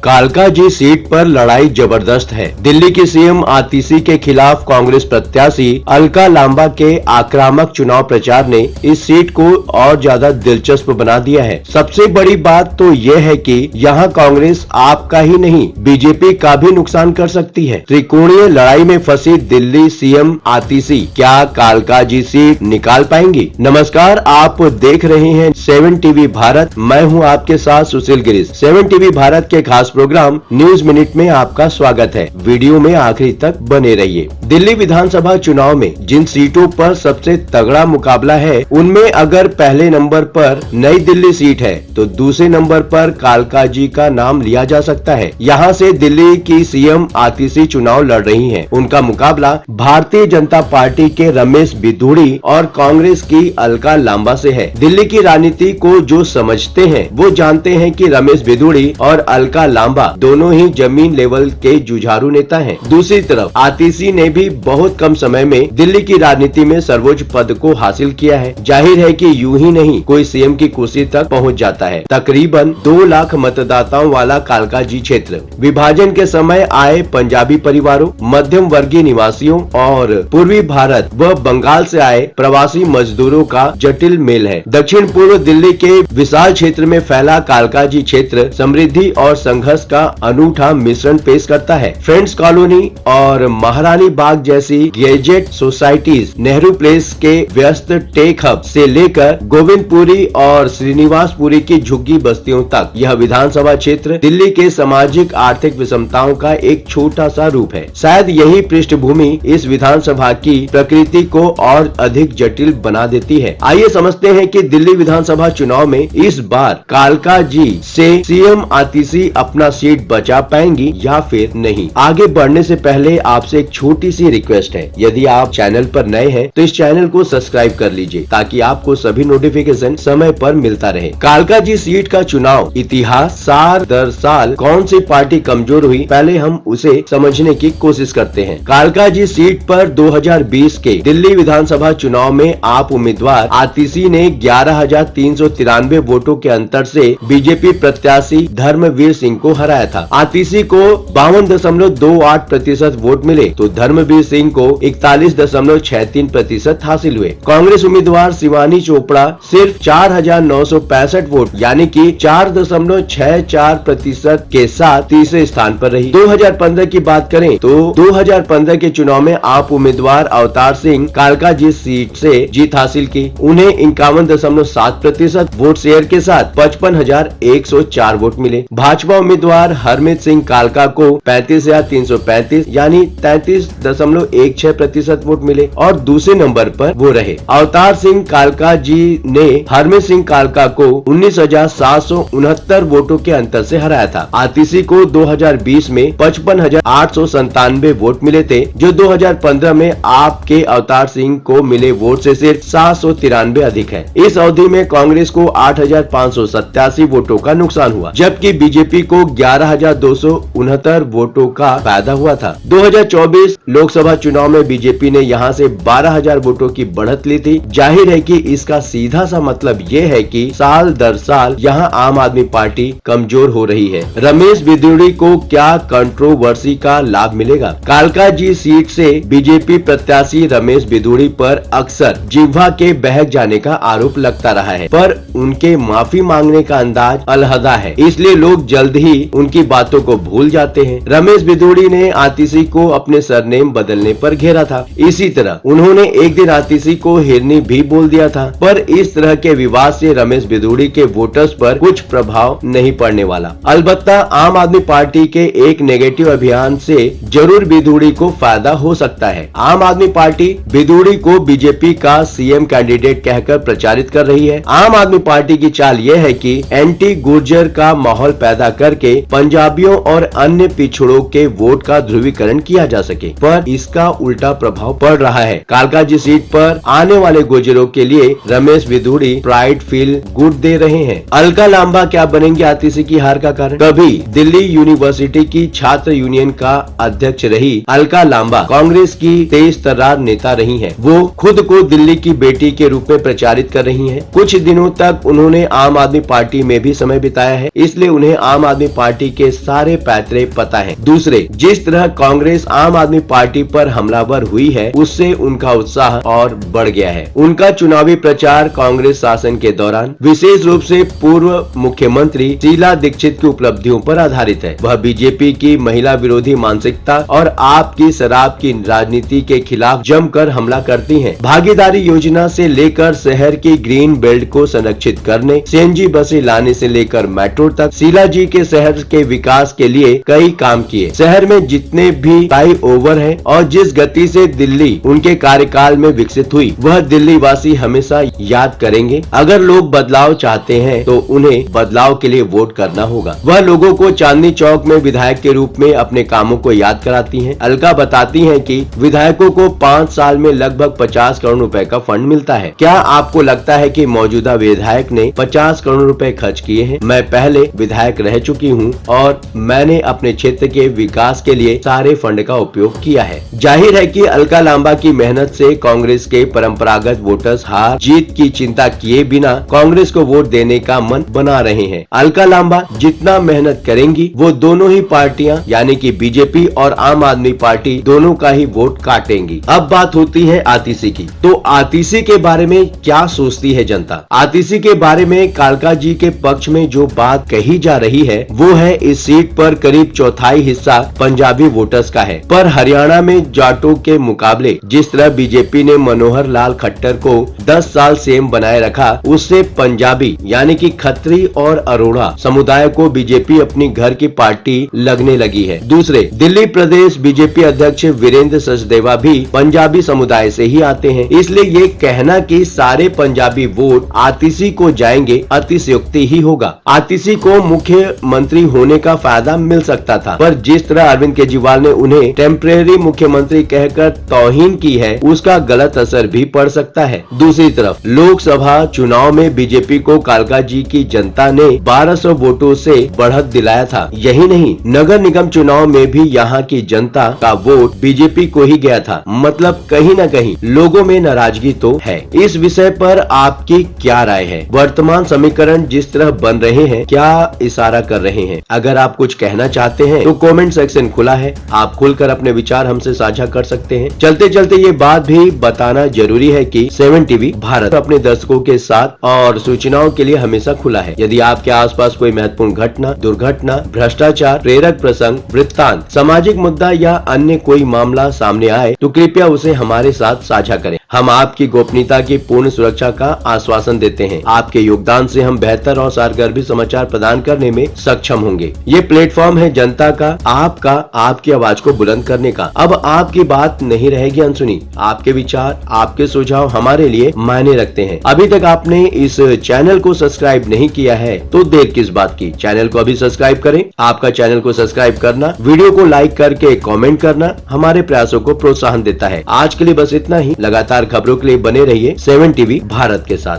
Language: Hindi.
कालका जी सीट पर लड़ाई जबरदस्त है। दिल्ली की सीएम आतिशी के खिलाफ कांग्रेस प्रत्याशी अलका लांबा के आक्रामक चुनाव प्रचार ने इस सीट को और ज्यादा दिलचस्प बना दिया है। सबसे बड़ी बात तो यह है कि यहाँ कांग्रेस आपका ही नहीं बीजेपी का भी नुकसान कर सकती है। त्रिकोणीय लड़ाई में फंसी दिल्ली सीएम आतिशी क्या कालका जी सीट निकाल पाएंगी? नमस्कार, आप देख रहे हैं 7 टीवी भारत। मैं हूं आपके साथ सुशील गिरीश। 7 टीवी भारत के खास प्रोग्राम न्यूज मिनट में आपका स्वागत है। वीडियो में आखिरी तक बने रहिए। दिल्ली विधानसभा चुनाव में जिन सीटों पर सबसे तगड़ा मुकाबला है, उनमें अगर पहले नंबर पर नई दिल्ली सीट है तो दूसरे नंबर पर कालका जी का नाम लिया जा सकता है। यहाँ से दिल्ली की सीएम आतिशी चुनाव लड़ रही हैं। उनका मुकाबला भारतीय जनता पार्टी के रमेश बिधूड़ी और कांग्रेस की अलका लांबा से है। दिल्ली की राजनीति को जो समझते हैं वो जानते हैं कि रमेश बिधूड़ी और अलका लांबा दोनों ही जमीन लेवल के जुझारू नेता हैं। दूसरी तरफ आतिशी ने भी बहुत कम समय में दिल्ली की राजनीति में सर्वोच्च पद को हासिल किया है। जाहिर है कि यूं ही नहीं कोई सीएम की कुर्सी तक पहुंच जाता है। तकरीबन 2 लाख मतदाताओं वाला कालका जी क्षेत्र विभाजन के समय आए पंजाबी परिवारों, मध्यम वर्गीय निवासियों और पूर्वी भारत व बंगाल से आए प्रवासी मजदूरों का जटिल मेल है। दक्षिण पूर्व दिल्ली के विशाल क्षेत्र में फैला कालका जी क्षेत्र समृद्धि और संघर्ष का अनूठा मिश्रण पेश करता है। फ्रेंड्स कॉलोनी और महारानी बाग जैसी गैजेट सोसाइटीज, नेहरू प्लेस के व्यस्त टेक हब से लेकर गोविंदपुरी और श्रीनिवासपुरी की झुग्गी बस्तियों तक, यह विधानसभा क्षेत्र दिल्ली के सामाजिक आर्थिक विषमताओं का एक छोटा सा रूप है। शायद यही पृष्ठभूमि इस विधानसभा की प्रकृति को और अधिक जटिल बना देती है। आइए समझते हैं कि दिल्ली विधानसभा चुनाव में इस बार कालका जी से सीएम आतिशी अपना सीट बचा पाएंगी या फिर नहीं। आगे बढ़ने से पहले आपसे एक छोटी सी रिक्वेस्ट है, यदि आप चैनल पर नए हैं तो इस चैनल को सब्सक्राइब कर लीजिए ताकि आपको सभी नोटिफिकेशन समय पर मिलता रहे। कालका जी सीट का चुनाव इतिहास साल दर साल कौन सी पार्टी कमजोर हुई, पहले हम उसे समझने की कोशिश करते हैं। कालका जी सीट पर 2020 के दिल्ली विधानसभा चुनाव में आप उम्मीदवार आतिशी ने 11,393 वोटों के अंतर से बीजेपी प्रत्याशी धर्मवीर सिंह को हराया था। आतिशी को 52.28% वोट मिले तो धर्मवीर सिंह को 41.63% हासिल हुए। कांग्रेस उम्मीदवार शिवानी चोपड़ा सिर्फ 4,965 वोट यानी कि 4.64% के साथ तीसरे स्थान पर रही। 2015 की बात करें तो 2015 के चुनाव में आप उम्मीदवार अवतार सिंह कालका जी सीट से जीत हासिल की। उन्हें 51.7% वोट शेयर के साथ 55,104 वोट मिले। भाजपा उम्मीदवार हरमीत सिंह कालका को 35,335 यानी 33.16% वोट मिले और दूसरे नंबर पर वो रहे। अवतार सिंह कालका जी ने हरमीत सिंह कालका को 19,769 वोटों के अंतर से हराया था। आतिशी को 2020 में 55,897 वोट मिले थे, जो 2015 में आपके अवतार सिंह को मिले वोट से सिर्फ 793 अधिक है। इस अवधि में कांग्रेस को 8,587 वोटों का नुकसान हुआ, जबकि बीजेपी को 11,269 वोटों का फायदा हुआ था। 2024 लोकसभा चुनाव में बीजेपी ने यहां से 12,000 वोटों की बढ़त ली थी। जाहिर है कि इसका सीधा सा मतलब ये है कि साल दर साल यहां आम आदमी पार्टी कमजोर हो रही है। रमेश बिधूड़ी को क्या कंट्रोवर्सी का लाभ मिलेगा? कालका जी सीट से बीजेपी प्रत्याशी रमेश बिधूड़ी पर अक्सर जिह्वा के बहक जाने का आरोप लगता रहा है, पर उनके माफी मांगने का अंदाज अलहदा है, इसलिए लोग जल्द ही उनकी बातों को भूल जाते हैं। रमेश बिधूड़ी ने आतिशी को अपने सरनेम बदलने पर घेरा था। इसी तरह उन्होंने एक दिन आतिशी को हिरनी भी बोल दिया था, पर इस तरह के विवाद से रमेश बिधूड़ी के वोटर्स पर कुछ प्रभाव नहीं पड़ने वाला। अलबत्ता आम आदमी पार्टी के एक नेगेटिव अभियान से जरूर बिधूड़ी को फायदा हो सकता है। आम आदमी पार्टी बिधूड़ी को बीजेपी का सीएम कैंडिडेट कहकर प्रचारित कर रही है। आम आदमी पार्टी की चाल यह है कि एंटी गुर्जर का माहौल पैदा करके पंजाबियों और अन्य पिछड़ों के वोट का ध्रुवीकरण किया जा सके, पर इसका उल्टा प्रभाव पड़ रहा है। कालका जी सीट पर आने वाले गुर्जरों के लिए Ramesh Bidhuri pride feel good they रहे हैं। अलका लांबा क्या बनेंगे आतिशी की हार का कारण? कभी दिल्ली यूनिवर्सिटी की छात्र यूनियन का अध्यक्ष रही अलका लांबा कांग्रेस की तेज तर्रार नेता रही हैं। वो खुद को दिल्ली की बेटी के रूप में प्रचारित कर रही हैं। कुछ दिनों तक उन्होंने आम आदमी पार्टी में भी समय बिताया है, इसलिए उन्हें आम आदमी पार्टी के सारे पैतरे पता है। दूसरे, जिस तरह कांग्रेस आम आदमी पार्टी पर हमलावर हुई है, उससे उनका उत्साह और बढ़ गया है। उनका चुनावी प्रचार कांग्रेस शासन के दौरान विशेष रूप से पूर्व मुख्यमंत्री शीला दीक्षित की उपलब्धियों पर आधारित है। वह बीजेपी की महिला विरोधी मानसिकता और आप की शराब की राजनीति के खिलाफ जमकर हमला करती हैं। भागीदारी योजना से लेकर शहर की ग्रीन बेल्ट को संरक्षित करने, सीएनजी बसें लाने से लेकर मेट्रो तक शीला जी के शहर के विकास के लिए कई काम किए। शहर में जितने भी फ्लाईओवर हैं और जिस गति से दिल्ली उनके कार्यकाल में विकसित हुई, वह दिल्ली वासी हमेशा याद करेंगे। अगर लोग बदलाव चाहते हैं तो उन्हें बदलाव के लिए वोट करना होगा। वह लोगों को चांदनी चौक में विधायक के रूप में अपने कामों को याद कराती हैं। अलका बताती हैं कि विधायकों को 5 साल में लगभग 50 करोड़ रुपए का फंड मिलता है। क्या आपको लगता है कि मौजूदा विधायक ने 50 करोड़ रुपए खर्च किए हैं? मैं पहले विधायक रह चुकी हूँ और मैंने अपने क्षेत्र के विकास के लिए सारे फंड का उपयोग किया है। जाहिर है कि अलका लांबा की मेहनत से कांग्रेस के परंपरागत वोटर्स हार जीत की चिंता किए बिना कांग्रेस को वोट देने का मन बना रहे हैं। अलका लांबा जितना मेहनत करेंगी, वो दोनों ही पार्टियां यानी कि बीजेपी और आम आदमी पार्टी दोनों का ही वोट काटेंगी। अब बात होती है आतिशी की। तो आतिशी के बारे में क्या सोचती है जनता? आतिशी के बारे में कालका जी के पक्ष में जो बात कही जा रही है, वो है इस सीट पर करीब चौथाई हिस्सा पंजाबी वोटर्स का है। पर हरियाणा में जाटों के मुकाबले जिस तरह बीजेपी ने मनोहर लाल खट्टर को 10 साल सीएम बनाए रखा, उससे पंजाबी यानी कि खत्री और अरोड़ा समुदाय को बीजेपी अपनी घर की पार्टी लगने लगी है। दूसरे, दिल्ली प्रदेश बीजेपी अध्यक्ष वीरेंद्र सचदेवा भी पंजाबी समुदाय से ही आते हैं। इसलिए ये कहना कि सारे पंजाबी वोट आतिशी को जाएंगे अतिशयोक्ति ही होगा। आतिशी को मुख्यमंत्री होने का फायदा मिल सकता था, पर जिस तरह अरविंद केजरीवाल ने उन्हें टेम्परेरी मुख्यमंत्री कहकर तौहीन की है, उसका गलत असर भी पड़ सकता है। दूसरी तरफ लोकसभा चुनाव में बीजेपी को कालका जी की जनता ने 1200 वोटों से बढ़त दिलाया था। यही नहीं, नगर निगम चुनाव में भी यहाँ की जनता का वोट बीजेपी को ही गया था। मतलब कहीं न कहीं लोगों में नाराजगी तो है। इस विषय पर आपकी क्या राय है? वर्तमान समीकरण जिस तरह बन रहे हैं, क्या इशारा कर रहे हैं? अगर आप कुछ कहना चाहते हैं तो कमेंट सेक्शन खुला है, आप खुलकर अपने विचार हमसे साझा कर सकते हैं। चलते चलते ये बात भी बताना जरूरी है कि 7 टीवी भारत अपने दर्शकों के साथ और सूचनाओं के लिए हमेशा खुला है। यदि आपके आसपास कोई महत्वपूर्ण घटना, दुर्घटना, भ्रष्टाचार, प्रेरक प्रसंग, वृत्तांत, सामाजिक मुद्दा या अन्य कोई मामला सामने आए तो कृपया उसे हमारे साथ साझा करें। हम आपकी गोपनीयता की पूर्ण सुरक्षा का आश्वासन देते हैं। आपके योगदान से हम बेहतर और सारगर्भी समाचार प्रदान करने में सक्षम होंगे। ये प्लेटफॉर्म है जनता का, आपका, आपकी आवाज को बुलंद करने का। अब आपकी बात नहीं रहेगी अनसुनी। आपके विचार, आपके सुझाव हमारे लिए मायने रखते हैं। अभी तक आपने इस चैनल को सब्सक्राइब नहीं किया है तो देर किस बात की? चैनल को अभी सब्सक्राइब करें। आपका चैनल को सब्सक्राइब करना, वीडियो को लाइक करके कमेंट करना हमारे प्रयासों को प्रोत्साहन देता है। आज के लिए बस इतना ही। लगातार खबरों के लिए बने रहिए 7 टीवी भारत के साथ।